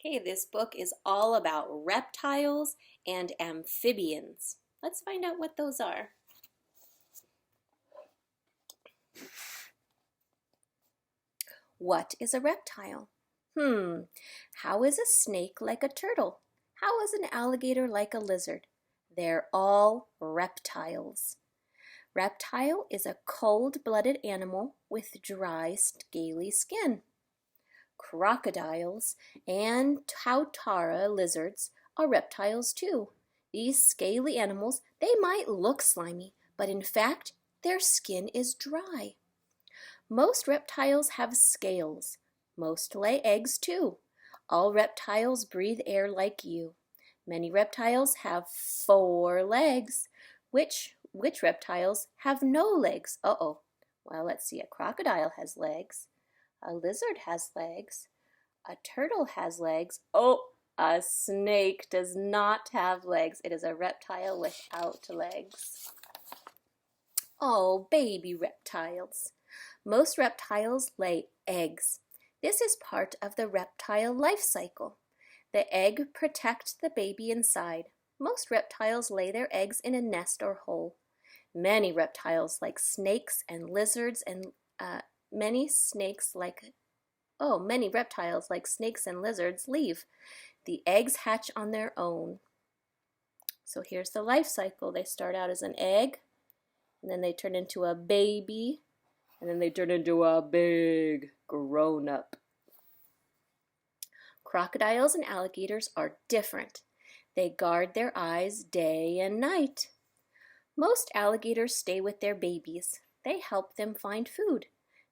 Okay, this book is all about reptiles and amphibians. Let's find out what those are. What is a reptile? How is a snake like a turtle? How is an alligator like a lizard? They're all reptiles. Reptile is a cold-blooded animal with dry, scaly skin. Crocodiles and tautara lizards are reptiles too. These scaly animals, they might look slimy, but in fact, their skin is dry. Most reptiles have scales. Most lay eggs too. All reptiles breathe air like you. Many reptiles have 4 legs. Which reptiles have no legs? Well, let's see. A crocodile has legs. A lizard has legs. A turtle has legs. A snake does not have legs. It is a reptile without legs. Oh, baby reptiles. Most reptiles lay eggs. This is part of the reptile life cycle. The egg protects the baby inside. Most reptiles lay their eggs in a nest or hole. Many reptiles like snakes and lizards and many reptiles like snakes and lizards leave. The eggs hatch on their own. So here's the life cycle. They start out as an egg, and then they turn into a baby, and then they turn into a big grown-up. Crocodiles and alligators are different. They guard their eyes day and night. Most alligators stay with their babies. They help them find food.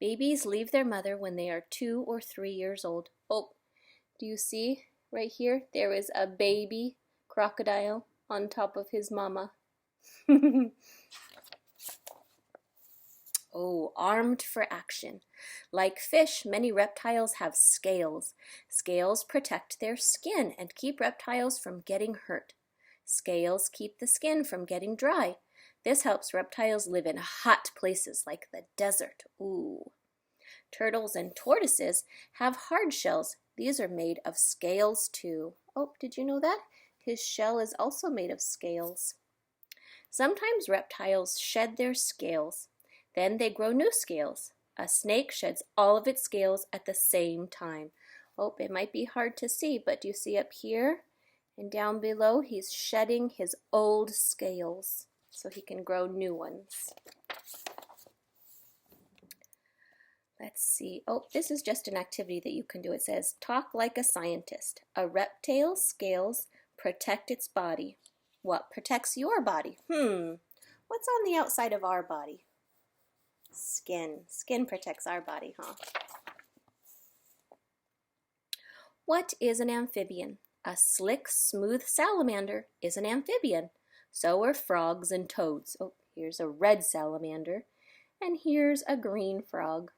Babies leave their mother when they are 2 or 3 years old. Do you see right here? There is a baby crocodile on top of his mama. Armed for action. Like fish, many reptiles have scales. Scales protect their skin and keep reptiles from getting hurt. Scales keep the skin from getting dry. This helps reptiles live in hot places like the desert. Turtles and tortoises have hard shells. These are made of scales too. Did you know that? His shell is also made of scales. Sometimes reptiles shed their scales. Then they grow new scales. A snake sheds all of its scales at the same time. It might be hard to see, but do you see up here and down below? He's shedding his old scales so he can grow new ones. Let's see. This is just an activity that you can do. It says, talk like a scientist. A reptile's scales protect its body. What protects your body? What's on the outside of our body? Skin. Skin protects our body, huh? What is an amphibian? A slick, smooth salamander is an amphibian. So are frogs and toads. Here's a red salamander, and here's a green frog.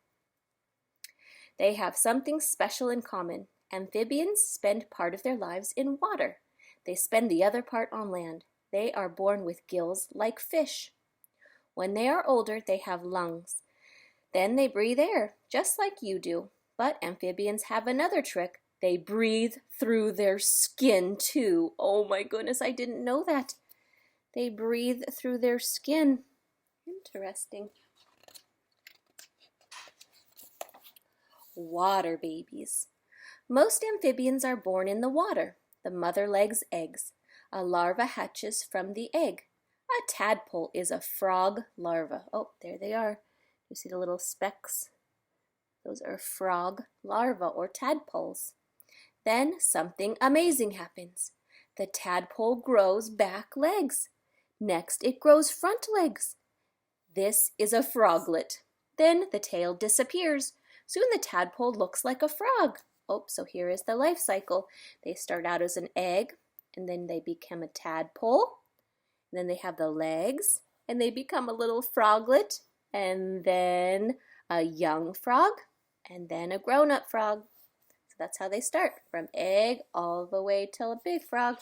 They have something special in common. Amphibians spend part of their lives in water. They spend the other part on land. They are born with gills like fish. When they are older, they have lungs. Then they breathe air, just like you do. But amphibians have another trick. They breathe through their skin, too. Oh my goodness, I didn't know that. They breathe through their skin. Interesting. Water babies. Most amphibians are born in the water. The mother lays eggs. A larva hatches from the egg. A tadpole is a frog larva. There they are. You see the little specks? Those are frog larvae or tadpoles. Then something amazing happens. The tadpole grows back legs. Next, it grows front legs. This is a froglet. Then the tail disappears. Soon the tadpole looks like a frog. So here is the life cycle. They start out as an egg, and then they become a tadpole. Then they have the legs, and they become a little froglet, and then a young frog, and then a grown-up frog. So that's how they start, from egg all the way till a big frog.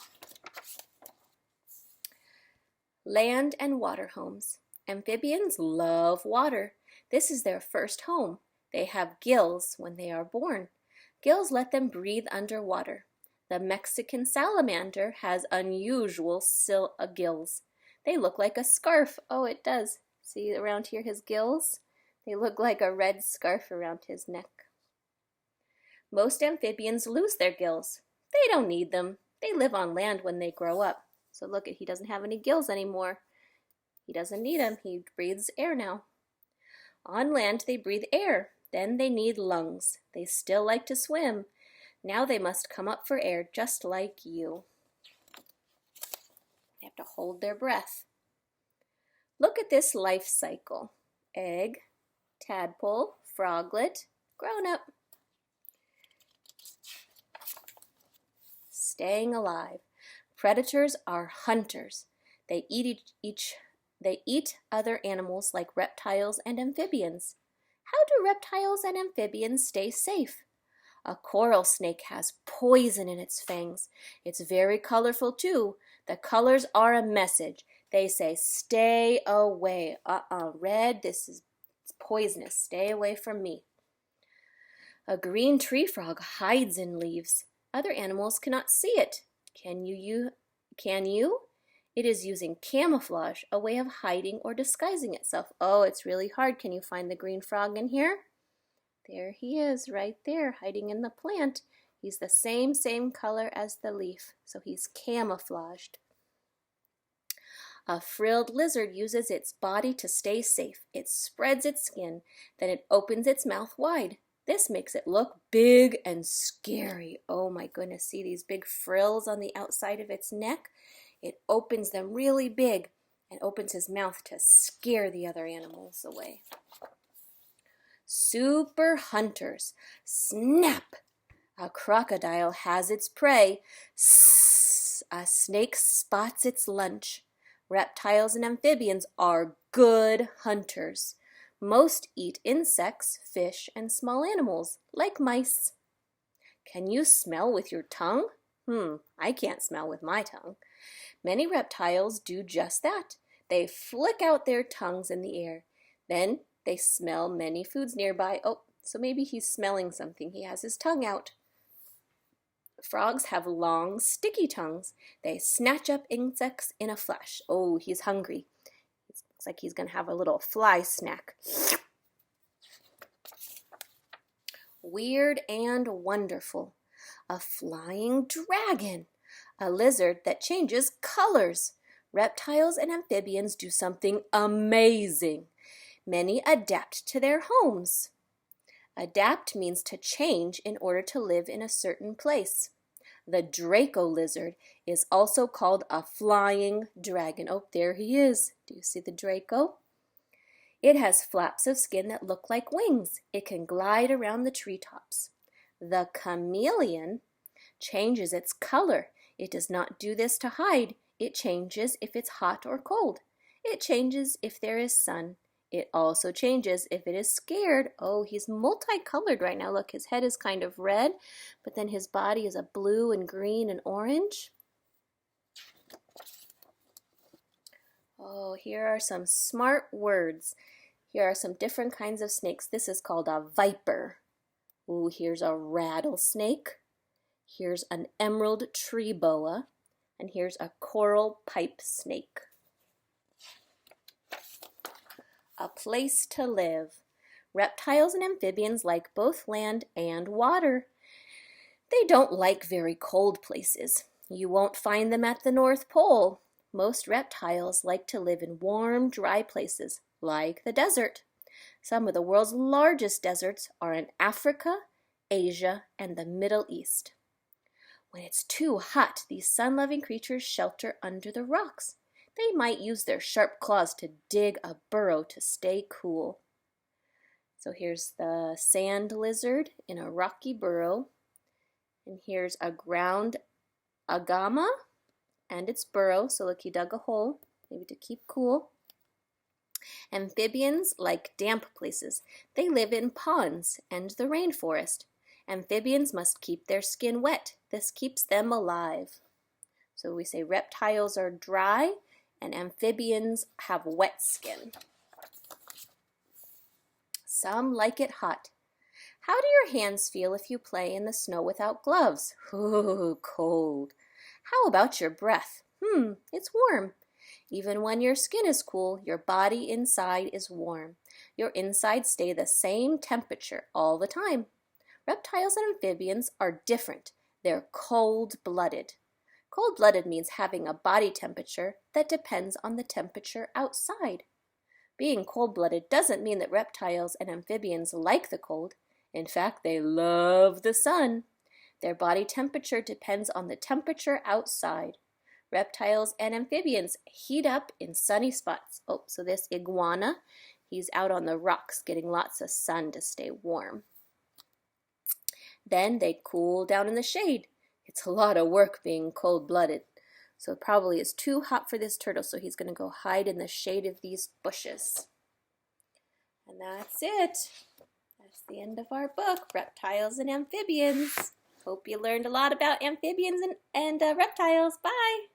Land and water homes. Amphibians love water. This is their first home. They have gills when they are born. Gills let them breathe underwater. The Mexican salamander has unusual gills. They look like a scarf. Oh, it does. See around here his gills? They look like a red scarf around his neck. Most amphibians lose their gills. They don't need them. They live on land when they grow up. So look, he doesn't have any gills anymore. He doesn't need them. He breathes air now. On land, they breathe air. Then they need lungs. They still like to swim. Now they must come up for air just like you. They have to hold their breath. Look at this life cycle. Egg, tadpole, froglet, grown up. Staying alive. Predators are hunters. They eat other animals like reptiles and amphibians. How do reptiles and amphibians stay safe? A coral snake has poison in its fangs. It's very colorful too. The colors are a message. They say, stay away. Red, this is poisonous. Stay away from me. A green tree frog hides in leaves. Other animals cannot see it. Can you? It is using camouflage, a way of hiding or disguising itself. Oh, it's really hard. Can you find the green frog in here? There he is, right there, hiding in the plant. He's the same color as the leaf, so he's camouflaged. A frilled lizard uses its body to stay safe. It spreads its skin, then it opens its mouth wide. This makes it look big and scary. Oh my goodness, see these big frills on the outside of its neck? It opens them really big and opens his mouth to scare the other animals away. Super hunters. Snap! A crocodile has its prey. Sss! A snake spots its lunch. Reptiles and amphibians are good hunters. Most eat insects, fish, and small animals, like mice. Can you smell with your tongue? I can't smell with my tongue. Many reptiles do just that. They flick out their tongues in the air. Then they smell many foods nearby. Oh, so maybe he's smelling something. He has his tongue out. Frogs have long, sticky tongues. They snatch up insects in a flash. Oh, he's hungry. It looks like he's going to have a little fly snack. Weird and wonderful. A flying dragon. A lizard that changes colors. Reptiles and amphibians do something amazing. Many adapt to their homes. Adapt means to change in order to live in a certain place. The Draco lizard is also called a flying dragon. Oh, there he is. Do you see the Draco? It has flaps of skin that look like wings. It can glide around the treetops. The chameleon changes its color. It does not do this to hide. It changes if it's hot or cold. It changes if there is sun. It also changes if it is scared. Oh, he's multicolored right now. Look, his head is kind of red, but then his body is a blue and green and orange. Oh, here are some smart words. Here are some different kinds of snakes. This is called a viper. Ooh, here's a rattlesnake. Here's an emerald tree boa. And here's a coral pipe snake. A place to live. Reptiles and amphibians like both land and water. They don't like very cold places. You won't find them at the North Pole. Most reptiles like to live in warm, dry places, like the desert. Some of the world's largest deserts are in Africa, Asia, and the Middle East. When it's too hot, these sun-loving creatures shelter under the rocks. They might use their sharp claws to dig a burrow to stay cool. So here's the sand lizard in a rocky burrow. And here's a ground agama and its burrow. So look, he dug a hole, maybe to keep cool. Amphibians like damp places. They live in ponds and the rainforest. Amphibians must keep their skin wet. This keeps them alive. So we say reptiles are dry and amphibians have wet skin. Some like it hot. How do your hands feel if you play in the snow without gloves? Ooh, cold. How about your breath? It's warm. Even when your skin is cool, your body inside is warm. Your insides stay the same temperature all the time. Reptiles and amphibians are different. They're cold-blooded. Cold-blooded means having a body temperature that depends on the temperature outside. Being cold-blooded doesn't mean that reptiles and amphibians like the cold. In fact, they love the sun. Their body temperature depends on the temperature outside. Reptiles and amphibians heat up in sunny spots. Oh, so this iguana, he's out on the rocks getting lots of sun to stay warm. Then they cool down in the shade. It's a lot of work being cold-blooded. So it probably is too hot for this turtle, so he's going to go hide in the shade of these bushes. And that's it. That's the end of our book, Reptiles and Amphibians. Hope you learned a lot about amphibians and reptiles. Bye!